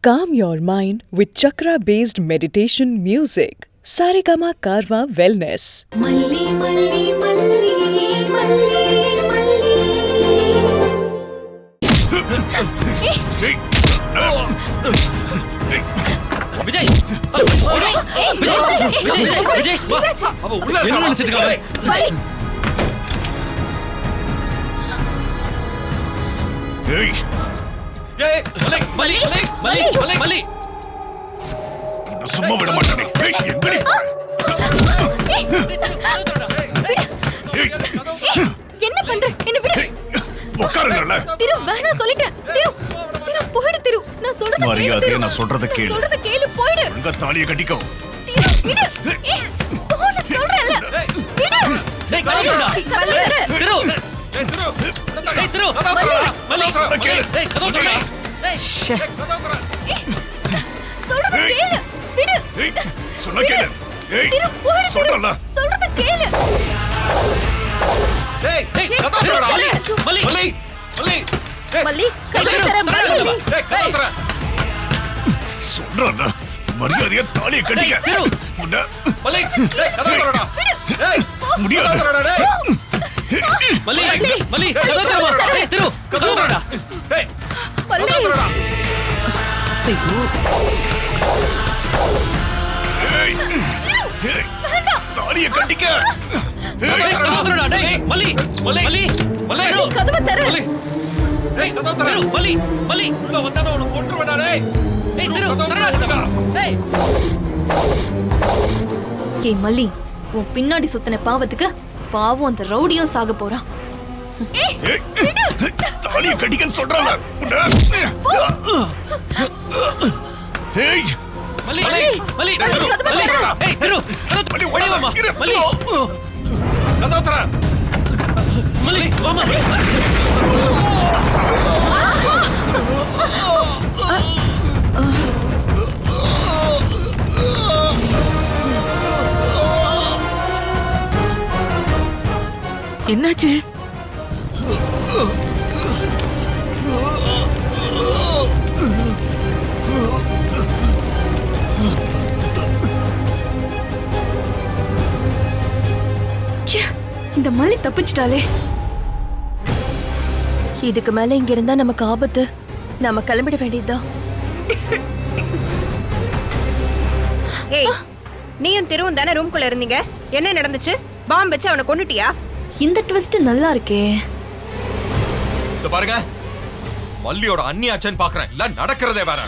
Calm your mind with chakra-based meditation music. Saregama Karwa Wellness. Malli, malli, malli, malli, malli. Vijay Vijay அவ உள்ள என்ன நினைச்சிட்டு இருக்காங்க? ஏய் மலி மலி மலி மலி மலி நான் சும்மா விட மாட்டேன். எங்கடி என்ன பண்ற? என்ன விடு. உட்காருங்கல. திரு வேணா சொல்லிட்டேன். திரு திரு போய்டு திரு. நான் சொல்றத கேளு. மரியாதையா நான் சொல்றத கேளு. சொல்றத கேளு போய்டு. உங்க தாலியை கட்டிக்கோ. திரு விடு. போன சொல்றல. விடு. டேய் கதவுடா. திரு டேய் திரு மலி கேளு. டேய் கதவுடா. டேய் சொல்றத கேளு. விடு. சொன்னா கேளு. ஏய் திரு போய்டு. சொல்லல. சொல்றத கேளு. டேய் டேய் கதவுடா. மலி மலி மலி மலி மல்லி கை தர மல்லி. டேய் கதவுடா. சொல்றல. மரியாதையா தாலியை கட்டிக்க. திரு உன்ன மலி டேய் கதவுடா. டேய் முடியாது. கதவுடா டேய். மலி மலி கதவுடா. டேய் திரு கதவுடா. டேய் கதவுடா. ஏய் தாலியை கட்டிக்க. டேய் கதவுடா டேய் மலி மலி மலி மலி கதவு தர. மலி டேய் கதவுடா மலி மலி உள்ள வந்தானே உன்னை கொன்றுவேடா டேய். டேய் திரு கதவுடா. டேய் ஏய் மல்லி, உன் பின்னாடி சுத்தின பாவத்துக்கு பாவம் அந்த ரவுடியும் சாக போறான். ஏய் தாலியை கட்டிக்கன்னு சொல்றல. ஏய் மலி மலி மலி திரு மலி டேய் திரு மலி ஓடி வாமா மலி கதவுடா. மலி வாமா என்னாச்சு? ச்சே, இந்த மல்லி தப்பிச்சிட்டாலே. இதுக்கு மேல இங்க இருந்தா நமக்கு ஆபத்து. நாம கிளம்பிட வேண்டியதுதான். ஏய் நீயும் திருவும் தானே ரூம்குள்ள இருந்தீங்க? என்ன நடந்துச்சு? பாம்பு வச்சு அவனை கொன்னுட்டியா? இந்த ட்விஸ்ட் நல்லா இருக்கே. இந்த பாருங்க, மல்லியோட அண்ணி ஆச்சேன்னு பாக்குறேன். இல்ல நடக்கிறதே வேற.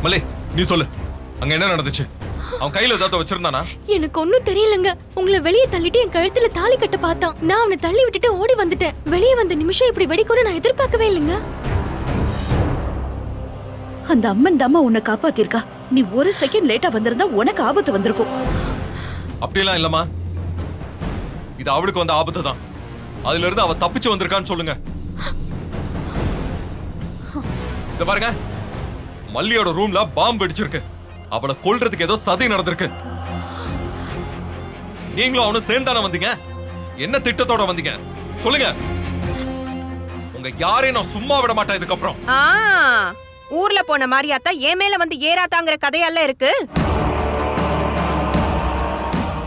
மல்லி நீ சொல்லு, அங்க என்ன நடந்துச்சு? அவன் கையில ஏதாவது வச்சிருந்தானா? எனக்கு ஒண்ணும் தெரியலங்க. உங்களை வெளியே தள்ளிட்டு என் கழுத்துல தாலி கட்ட பார்த்தான். நான் அவனை தள்ளி விட்டுட்டு ஓடி வந்துட்டேன். வெளியே வந்த நிமிஷம் இப்படி வெடிக்கும்னு நான் எதிர்பார்க்கவே இல்லைங்க. அந்த அம்மன் தாமா உன்னை காப்பாத்திருக்கா. நீ ஒரு செகண்ட் லேட்டா வந்திருந்தா உனக்கு ஆபத்து வந்திருக்கும். அப்படியெல்லாம் இல்லம்மா, இது அவளுக்கு வந்த ஆபத்து தான். அதுல இருந்து அவ தப்பிச்சு வந்திருக்கான்னு சொல்லுங்க. இந்த பாருங்க, மல்லியோட ரூம்ல பாம்பு வெடிச்சிருக்கு. அவளை கொல்றதுக்கு ஏதோ சதி நடந்திருக்கு. நீங்களும் அவனும் சேர்ந்தானே வந்தீங்க? என்ன திட்டத்தோட வந்தீங்க சொல்லுங்க. உங்க யாரையும் நான் சும்மா விட மாட்டேன் இதுக்கப்புறம். ஊர்ல போன மாரியாத்தா என் மேல வந்து ஏறாத்தாங்கிற கதையெல்லாம் இருக்கு.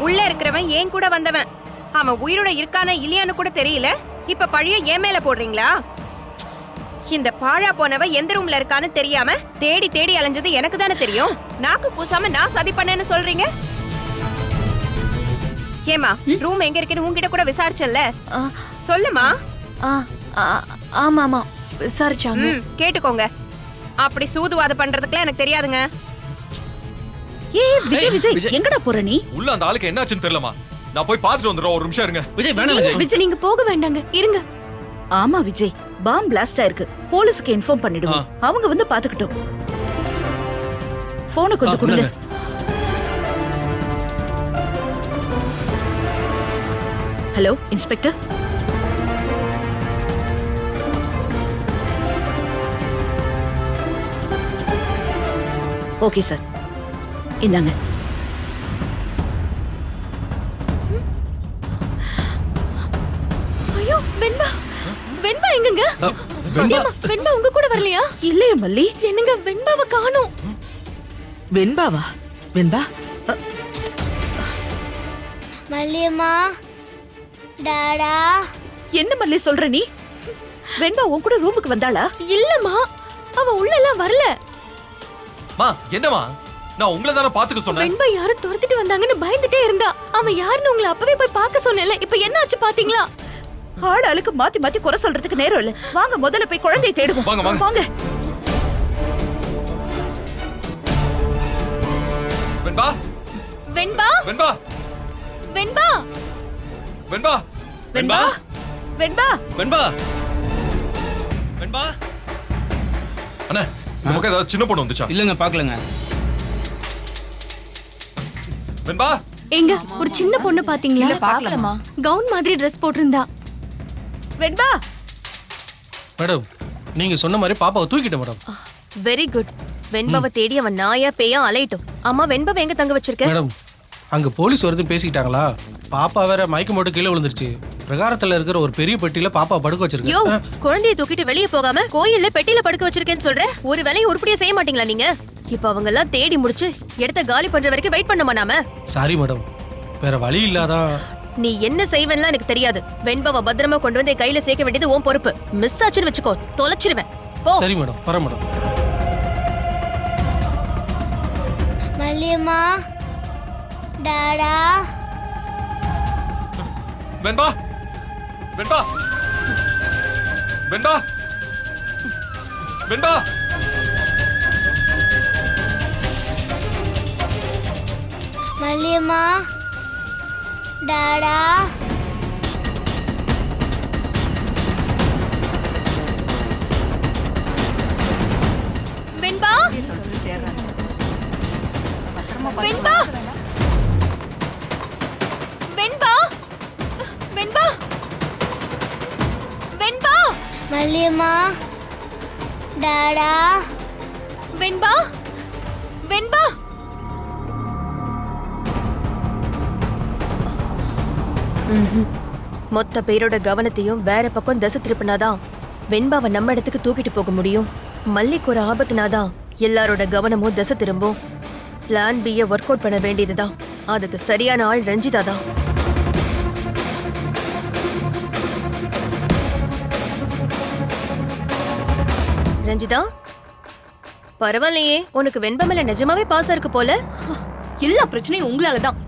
உள்ள இருக்கிறவன் ஏன் கூட வந்தவன். அவன் உயிரோட இருக்கானா இல்லையான்னு கூட தெரியல. இப்ப பழிய என் மேல போடுறீங்களா? இந்த பாழா போனவ எந்த ரூம்ல இருக்கான்னு தெரியாம தேடி தேடி அலைஞ்சது எனக்கு தானே தெரியும். நாக்கு பூசாம நான் சதி பண்ணேன்னு சொல்றீங்க. ஏமா ரூம் எங்க இருக்குன்னு உன்கிட்ட கூட விசாரிச்சல்ல, சொல்லுமா. ஆமா ஆமா விசாரிச்சாங்க. கேட்டுக்கோங்க. அப்படி சூதுவாது பண்றதுக்குலாம் எனக்கு தெரியாதுங்க. ஏய் விஜய் விஜய் எங்கடா போற நீ? உள்ள அந்த ஆளுக்கு என்னாச்சுன்னு தெரியலமா. நான் போய் பார்த்துட்டு வந்துடுறேன். ஒரு நிமிஷம் இருங்க. விஜய் வேணாம் விஜய். விஜய் நீங்க போக வேண்டாங்க, இருங்க. ஆமா விஜய், பாம் பிளாஸ்ட் ஆயிருக்கு. போலீஸ்க்கு இன்ஃபார்ம் பண்ணிடுவோம். அவங்க வந்து பாத்துக்கிட்டோம். போனை கொஞ்சம் கொடுங்க. Hello inspector. ஓகே சார், இந்தாங்க. ஐயோ வெண்பா, வெண்பா எங்கங்க? ஏம்மா, வெண்பா உங்க கூட வரலையா? இல்லையே மல்லி. என்னங்க வெண்பாவை காணோம். வெண்பாவா? வெண்பா மல்லியம்மா, டாடா. என்ன மல்லி சொல்ற நீ? வெண்பா உன் கூட ரூமுக்கு வந்தாளா? இல்லம்மா, அவ உள்ள எல்லாம் வரல. மா என்னமா? நான் உங்களை தானே பாத்துக்க சொன்னேன். வெண்பா யாரும் துரத்திட்டு வந்தாங்கன்னு பயந்துட்டே இருந்தா. அவன் யாருன்னு உங்களை அப்பவே போய் பார்க்க சொன்னேன்ல. இப்ப என்ன ஆச்சு பாத்தீங்களா? ஆள் ஆளுக்கு மாத்தி மாத்தி குறை சொல்றதுக்கு நேரம் இல்ல. வாங்க முதல்ல போய் குழந்தையை தேடுவோம். வாங்க, வாங்க. வாங்க. வெண்பா, வெண்பா, வெண்பா, வெண்பா, வெண்பா, வெண்பா, வெண்பா, வெண்பா, வெண்பா. அண்ணா, இந்த பக்கம் ஏதாவது சின்ன பொண்ணு வந்துச்சா? இல்லங்க பாக்கலங்க. வெண்பா, எங்க ஒரு சின்ன பொண்ணு பாத்தீங்களா? பார்க்கலாமா? கவுன் மாதிரி Dress போட்டிருந்தா. வெண்பா. மேடம், நீங்க சொன்ன மாதிரி பாப்பாவை தூக்கிட்டேன் மேடம். Very good. வெண்பாவை தேடி அவன் நாயா பேயா அலையட்டும். அம்மா, வெண்பாவை எங்க தங்க வச்சிருக்க? மேடம், அங்க போலீஸ் வருது பேசிக்கிட்டாங்களா? பாப்பா வேற மயக்கம் போட்டு கீழே விழுந்துருச்சு. பிரகாரத்துல இருக்கிற ஒரு பெரிய பெட்டியில பாப்பா படுக்க யோ, வச்சிருக்கேன். குழந்தையை தூக்கிட்டு வெளியே போகாம கோயில்ல பெட்டியில படுக்க வச்சிருக்கேன்னு சொல்ற? ஒரு வேலையை உருப்படியா செய்ய மாட்டீங்களா நீங்க? இப்ப அவங்க எல்லாம் தேடி முடிச்சு இடத்த காலி பண்ற வரைக்கும் வெயிட் பண்ண நாம. சாரி மேடம், வேற வழி இல்லாதான். நீ என்ன செய்வேன்லாம் எனக்கு தெரியாது. வெண்பாவை பத்திரமா கொண்டு வந்து என் கையில சேர்க்க வேண்டியது உன் பொறுப்பு. மிஸ் ஆச்சுன்னு வச்சுக்கோ, தொலைச்சிருவேன். போ. சரி மேடம், வரேன் மேடம். மல்லியம்மா, டாடா. வெண்பா, வெண்பா, வெண்பா, வெண்பா. மல்லியம்மா, டாடா. வெண்பா, வெண்பா, வெண்பா, வெண்பா, வெண்பா, மல்லியம்மா, டாடா. வெண்பா, வெண்பா. மொத்த பேரோட கவனத்தையும் வேற பக்கம் திசை திருப்பினாதான் வெண்பாவை நம்ம இடத்துக்கு தூக்கிட்டு போக முடியும். மல்லிக்கு ஒரு ஆபத்துனாதான் எல்லாரோட கவனமும் திசை திரும்பும். பிளான் B ஒர்க் அவுட் பண்ண வேண்டியதுதான். அதுக்கு சரியான ஆள் ரஞ்சிதா தான். ரஞ்சிதா, பரவாயில்லையே, உனக்கு வெண்பா மேல நிஜமாவே பாசம் இருக்கு போல. எல்லா பிரச்சனையும் உங்களாலதான்.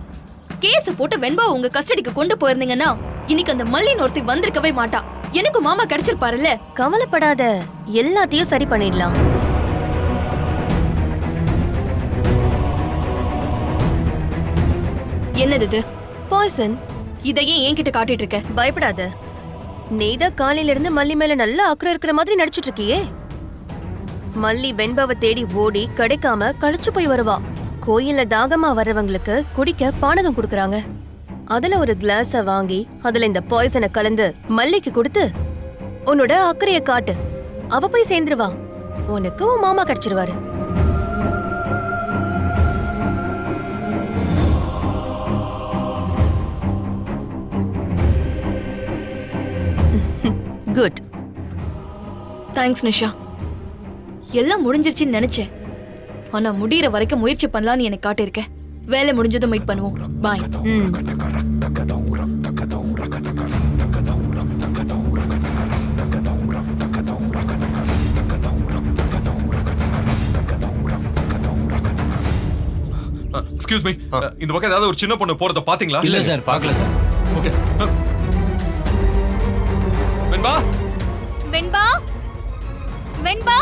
கேஸ் போட்டு வெண்பாவை உங்க கஸ்டடிக்கு கொண்டு போயிருந்தீங்கன்னா இன்னைக்கு அந்த மல்லின்னு ஒருத்தி வந்திருக்கவே மாட்டா. எனக்கு மாமா கிடைச்சிருப்பாருல்ல. கவலைப்படாத, எல்லாத்தையும் சரி பண்ணிடலாம். என்னது இது? பாய்சன். இதையே என்கிட்ட காட்டிட்டு இருக்க? பயப்படாத, நீதான் காலையில இருந்து மல்லி மேல நல்ல அக்கறை இருக்கிற மாதிரி நடிச்சிட்டு இருக்கியே. மல்லி வெண்பாவை தேடி ஓடி கிடைக்காம கழிச்சு போய் வருவா. கோயில்ல தாகமா வர்றவங்களுக்கு குடிக்க பானகம் குடுக்கறாங்க. அதுல ஒரு கிளாஸ வாங்கி அதுல இந்த பாய்சனை கலந்து மல்லிக்கு கொடுத்து உன்னோட அக்கறைய காட்டு. அவ போய் சேர்ந்துருவா. உனக்கு உன் மாமா கிடைச்சிருவாரு. குட். தேங்க்ஸ் நிஷா. எல்லாம் முடிஞ்சிருச்சுன்னு நினைச்சேன். ஆனா முடியற வரைக்கும் முயற்சி பண்ணலாம்னு எனக்கு காட்டியிருக்க. வேலை முடிஞ்சதும் மீட் பண்ணுவோம். பாய். எக்ஸ்கியூஸ் மீ, இந்த பக்கம் ஏதாவது ஒரு சின்ன பொண்ணு போறத பாத்தீங்களா? இல்ல சார், பார்க்கல சார். ஓகே. வெண்பா, வெண்பா, வெண்பா.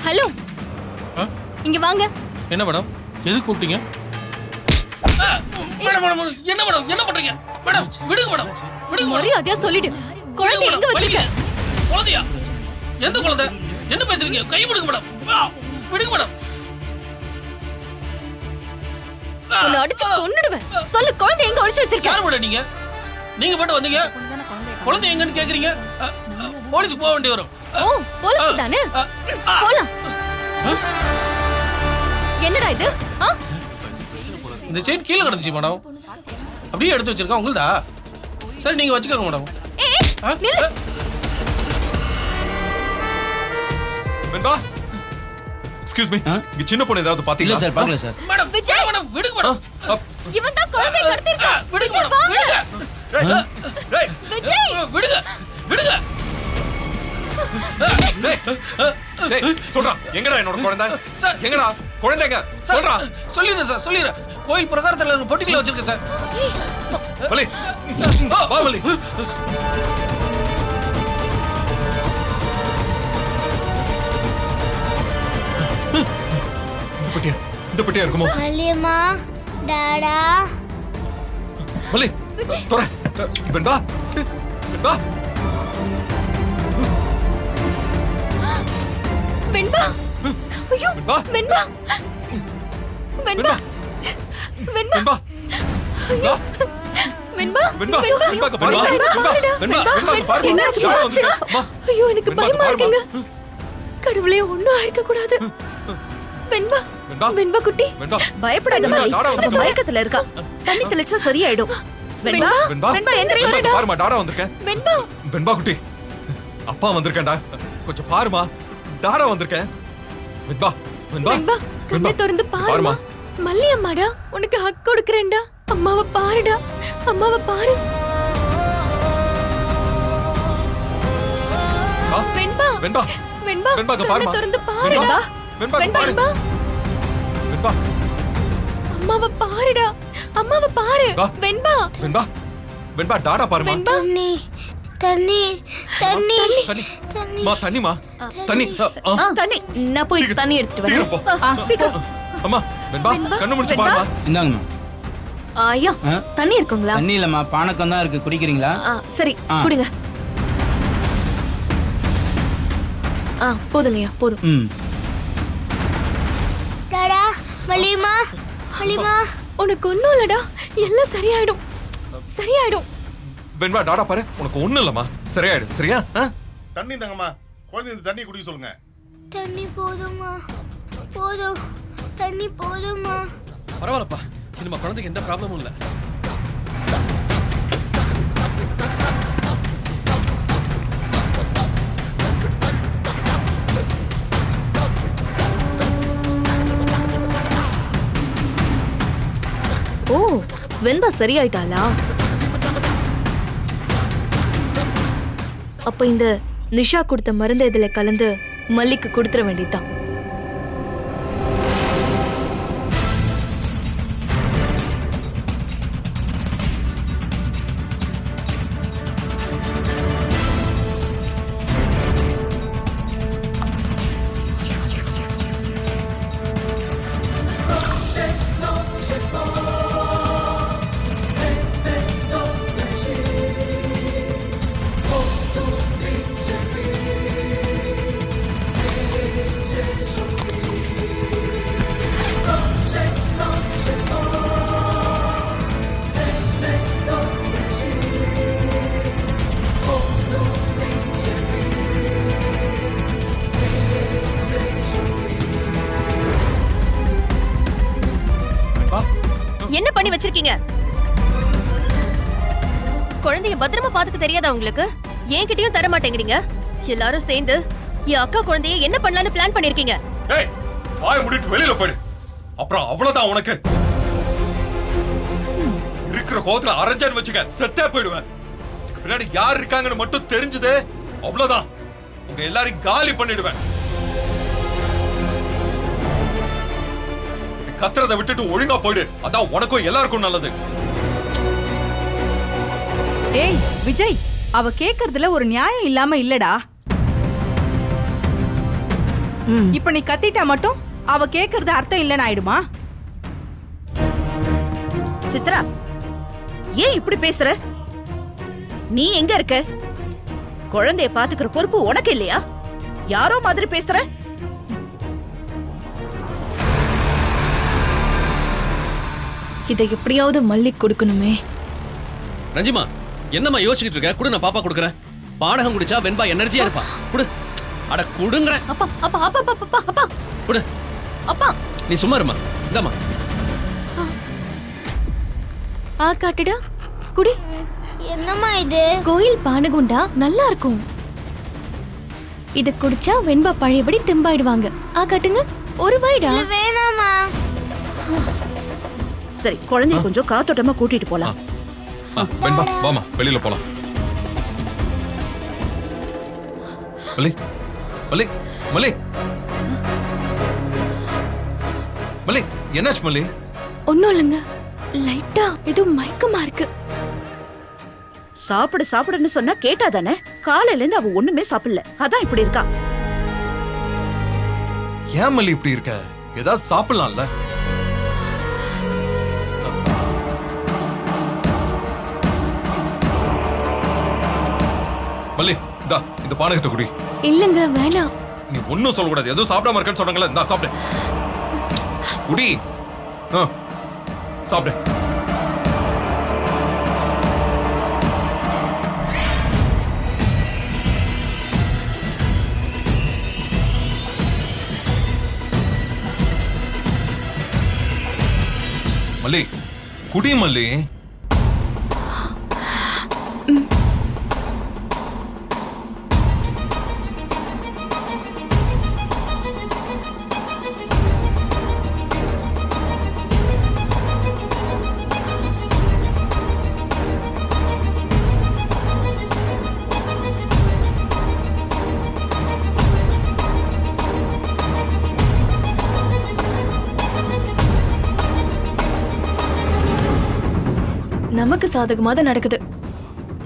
ஹலோ, இங்க வாங்க. என்ன மேடம், எதுக்கு கூப்பிட்டீங்க? மேடம் மேடம், என்ன மேடம், என்ன பண்றீங்க? மேடம் விடுங்க மேடம், விடுங்க மேடம். மரியாதையா சொல்லிடு. குழந்தை எங்க வச்சிருக்க? குழந்தையா? எந்த குழந்தை? என்ன பேசுறீங்க? கை விடுங்க மேடம். விடுங்க மேடம். உன்னை அடிச்சு கொன்னுடுவேன். சொல்லு, குழந்தை எங்க ஒளிச்சு வச்சிருக்க? யார் மேடம் நீங்க? நீங்க மட்டும் வந்தீங்க, குழந்தை எங்கன்னு கேக்குறீங்க? போலீஸ்க்கு போக வேண்டி வரும். ஓ, போலீஸ் தானே? போலாம். என்னடா இது? இந்த செயின் கீழே கிடந்துச்சு மேடம். அப்படியே எடுத்து வச்சிருக்கேன் உங்களுதா? சரி நீங்க வச்சுக்கோங்க மேடம். வெண்பா எக்ஸ்கியூஸ் மீ, இங்க சின்ன பொண்ணு ஏதாவது பாத்தீங்களா? இல்ல சார், பார்க்கல சார். மேடம் விஜய்! மேடம் விடுங்க மேடம். இவன் தான் குழந்தை கடத்திருக்கான். விடுங்க விஜய், மேடம். வாங்க. விடுங்க. ஏய், விஜய்! விடுங்க. விடுங்க. டேய், சொல்றா எங்கடா என்னோட குழந்தை? எங்கடா குழந்தைங்க? சொல்றா. சொல்லிடுறேன் சார், சொல்லிடுறேன். கோயில் பிரகாரத்துல ஒரு பொட்டிக்குள்ள வச்சிருக்கேன் சார். வலி வா வலி. இந்த பெட்டியா இருக்குமோ? மல்லியம்மா டாடா வலி தொற. வெண்பா வெண்பா வெண்பா! ஐயோ! வெண்பா! வெண்பா! வெண்பா! வெண்பா! வெண்பா வெண்பா வெண்பா! வெண்பா வெண்பா! வெண்பாக்கு பாருமா? வெண்பா! வெண்பா வெண்பாக்கு பாருமா? என்னாச்சு? யாரோ என்னாச்சு? வந்திருக்கா? அம்மா, ஐயோ எனக்கு வெண்பாக்கு பயமா பாருமா? இருக்குங்க. கடவுளே ஒண்ணும் ஆயிருக்க கூடாது. வெண்பா! வெண்பா வெண்பா குட்டி! வெண்பா பயப்படாத வெண்பா, மல்லி. டாடா அவ வந்திருக்கா? மயக்கத்துல இருக்கா. தண்ணி தெளிச்சா சரியாயிடும். வெண்பா வெண்பா வெண்பா எந்திரி. வெண்பாக்கு பாருமா, டாடா வந்திருக்கேன். வெண்பா! வெண்பா குட்டி அப்பா வந்திருக்கேன்டா, கொஞ்சம் பாருமா. டாடா வந்திருக்கேன். வெண்பா வெண்பா வெண்பா கண்ணை திறந்து பாருமா. மல்லி அம்மாடா, உனக்கு ஹக் கொடுக்கறேன்டா. அம்மாவை பாருடா, அம்மாவை பாரு. ஆ, வெண்பா! வெண்பா வெண்பா வெண்பாக்கு கண்ணை பாருமா. திறந்து பாருடா. வெண்பாக்கு பாரு. வெண்பா! வெண்பா அம்மாவை பாருடா, அம்மாவை பாரு. வா. வெண்பா! வெண்பா வெண்பா டாடா பாருமா. வெண்பா! தண்ணி தண்ணி தண்ணி தண்ணி தண்ணி மா, தண்ணிமா தண்ணி. தண்ணி நான் போய் சீக்கிரம். தண்ணி எடுத்துட்டு சீக்கிரம் வரேன். போ. சீக்கிரம். அம்மா வெண்பா கண்ணு முடிச்சு பாருமா. இந்தாங்கம்மா. ஐயா தண்ணி இருக்குங்களா? தண்ணி இல்லம்மா, பானக்கம் தான் இருக்கு, குடிக்கிறீங்களா? சரி ஆ. குடிங்க. போதுங்கய்யா போதும். ம். டாடா மல்லியம்மா மல்லியம்மா உனக்கு ஒண்ணும் இல்லடா, எல்லாம் சரியாயிடும், சரியாயிடும். வெண்பா டாடா பாரு, உனக்கு ஒண்ணு இல்லம்மா, சரியாயிடும். சரியா? தண்ணி தாங்கம்மா, குழந்தை இந்த தண்ணி குடிக்க சொல்லுங்க. தண்ணி போதுமா போதும் தண்ணி போதுமா பரவாயில்லப்பா, நம்ம குழந்தைக்கு எந்த ப்ராப்ளமும் இல்ல. ஓ வெண்பா சரியாயிட்டாளா? அப்ப இந்த நிஷா கொடுத்த மருந்து இதுல கலந்து மல்லிக்கு கொடுத்துற வேண்டியதுதான். என்ன பண்ணி வச்சிருக்கீங்க? குழந்தைய பத்திரமா பாத்துக்க தெரியாதா உங்களுக்கு? என்கிட்டயும் தர மாட்டேங்கிறீங்க. எல்லாரும் சேர்ந்து என் அக்கா குழந்தைய என்ன பண்ணலாம்னு பிளான் பண்ணிருக்கீங்க. ஏய், வாய் மூடிட்டு வெளியில போயிடு. அப்புறம் அவ்வளவுதான் உனக்கு. இருக்கிற கோவத்துல அரஞ்சன் வச்சுக்க, செத்தே போயிடுவேன். இதுக்கு பின்னாடி யார் இருக்காங்கன்னு மட்டும் தெரிஞ்சதே அவ்வளவுதான். உங்க எல்லாரையும் காலி பண்ணிடுவேன். கத்துறதை விட்டுட்டு ஒழுங்கா போயிடு. அதான் உனக்கும் எல்லாருக்கும் நல்லது. ஏய் விஜய், அவ கேக்குறதுல ஒரு நியாயம் இல்லாம இல்லடா. இப்ப நீ கத்திட்டா மட்டும் அவ கேக்குறது அர்த்தம் இல்லன்னு ஆயிடுமா? சித்ரா, ஏன் இப்படி பேசுற? நீ எங்க இருக்க? குழந்தைய பாத்துக்கிற பொறுப்பு உனக்கு இல்லையா? யாரோ மாதிரி பேசுற. இதை எப்படியாவது மல்லி கொடுக்கணுமே. ரஞ்சிமா, என்னம்மா யோசிச்சுட்டு இருக்க? குடு, நான் பாப்பா கொடுக்கறேன். பானகம் குடிச்சா வெண்பா எனர்ஜியா இருப்பா. குடு. அட குடுங்கற. அப்பா அப்பா அப்பா அப்பா அப்பா குடு. அப்பா நீ சும்மா இருமா. இந்தாம்மா. ஆ காட்டுடா குடி. என்னம்மா இது? கோயில் பானகுண்டா, நல்லா இருக்கும். இத குடிச்சா வெண்பா பழையபடி தெம்பாயிடுவாங்க. ஆ காட்டுங்க. ஒரு வாய்டா. இல்ல வேணாமா. சரி, குழந்தைய கொஞ்சம் காத்தோட்டமா கூட்டிட்டு போலாம். வெண்பா வாமா, வெளியில போலாம். மல்லி மல்லி மல்லி மல்லி, என்னாச்சு மல்லி? ஒன்னும் இல்லைங்க, லைட்டா ஏதோ மயக்கமா இருக்கு. சாப்பிடு சாப்பிடுன்னு சொன்னா கேட்டாதானே? காலையில இருந்து அவ ஒண்ணுமே சாப்பிடல, அதான் இப்படி இருக்கா. ஏன் மல்லி இப்படி இருக்க? ஏதாவது சாப்பிடலாம்ல? மல்லி இந்தா இந்த பானகத்தை குடி. இல்லங்க வேணாம். நீ ஒன்னும் சொல்லக்கூடாது. எதுவும் சாப்பிடாம இருக்கேன்னு சொன்னாங்களே, இந்தா சாப்பிடு. குடி. சாப்பிடு. மல்லி குடி மல்லி. நமக்கு சாதகமா தான் நடக்குது.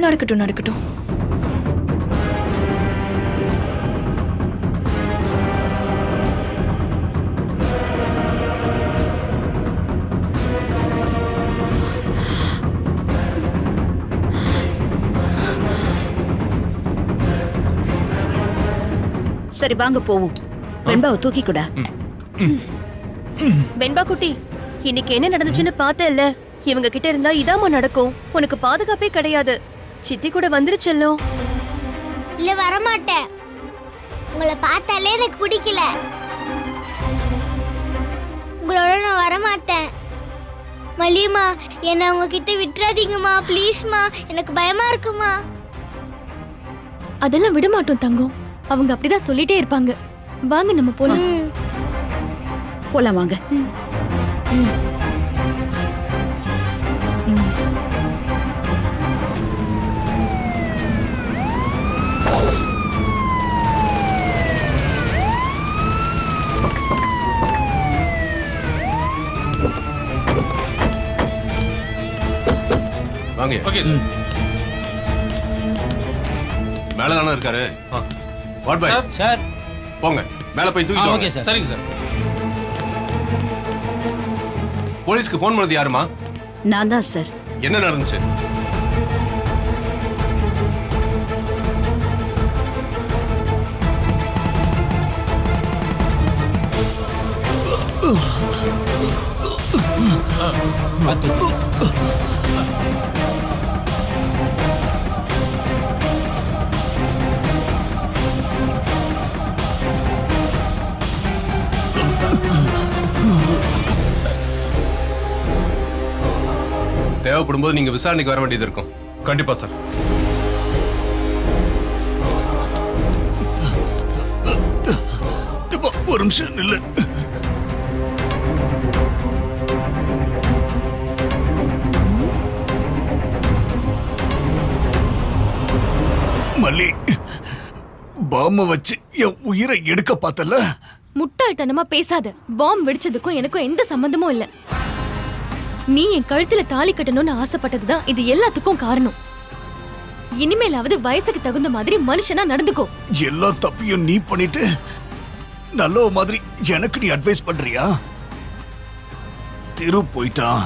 நடக்கட்டும் நடக்கட்டும். சரி வாங்க போவோம். வெண்பாவை தூக்கிக்கூட. வெண்பா குட்டி, இன்னைக்கு என்ன நடந்துச்சுன்னு பார்த்தேல்ல? இவங்க கிட்ட இருந்தா இதாமா நடக்கும். உனக்கு பாதுகாப்பே கிடையாது. சித்தி கூட வந்துருச்செல்லோ. இல்ல வரமாட்டேன். உங்களை பார்த்தாலே எனக்கு பிடிக்கல. உங்களோட நான் வரமாட்டேன். மல்லியம்மா, என்ன உங்ககிட்ட விட்டுறாதீங்கம்மா, ப்ளீஸ்மா. எனக்கு பயமா இருக்குமா. அதெல்லாம் விட மாட்டோம் தங்கம். அவங்க அப்படிதான் சொல்லிட்டே இருப்பாங்க. வாங்க நம்ம போலாம். போலாம் வாங்க. வாங்க. Okay sir. மேல தானே இருக்காரு. வாட் பாய் சார் போங்க, மேல போய் தூக்கிட்டு வாங்க. Okay sir. சரிங்க சார். போலீஸ்க்கு ஃபோன் பண்ணது யாருமா? நான் தான் சார். என்ன நடந்துச்சு? தேவைப்படும் போது நீங்க விசாரணைக்கு வர வேண்டியது இருக்கும். கண்டிப்பா சார். ஒரு நிமிஷம் இல்ல. மல்லி, பாம்ப வச்சு என் உயிரை எடுக்க பார்த்தல. முட்டாள்தனமா பேசாத. பாம் வெடிச்சதுக்கும் எனக்கும் எந்த சம்பந்தமும் இல்ல. நீ என் கழுத்துல தாலி கட்டணும்னு ஆசைப்பட்டதுதான் இது எல்லாத்துக்கும் காரணம். இனிமேலாவது வயசுக்கு தகுந்த மாதிரி மனுஷனா நடந்துக்கோ. எல்லா தப்பையும் நீ பண்ணிட்டு நல்ல மாதிரி எனக்கு நீ அட்வைஸ் பண்றியா? திரு போயிட்டான்.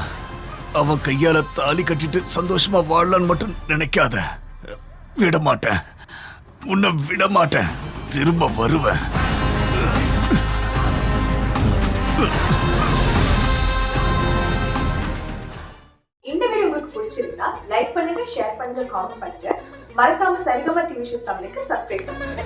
அவன் கையால தாலி கட்டிட்டு சந்தோஷமா வாழலான்னு மட்டும் நினைக்காத. விட மாட்டேன், உன்னை விட மாட்டேன். திரும்ப வருவேன். இந்த வீடியோ உங்களுக்கு பிடிச்சிருந்தா லைக் பண்ணுங்க, ஷேர் பண்ணுங்க, காமெண்ட் பண்ணுங்க. மறக்காம சரிகமா டிவி ஷோஸ் தமிழுக்கு சப்ஸ்கிரைப் பண்ணுங்க.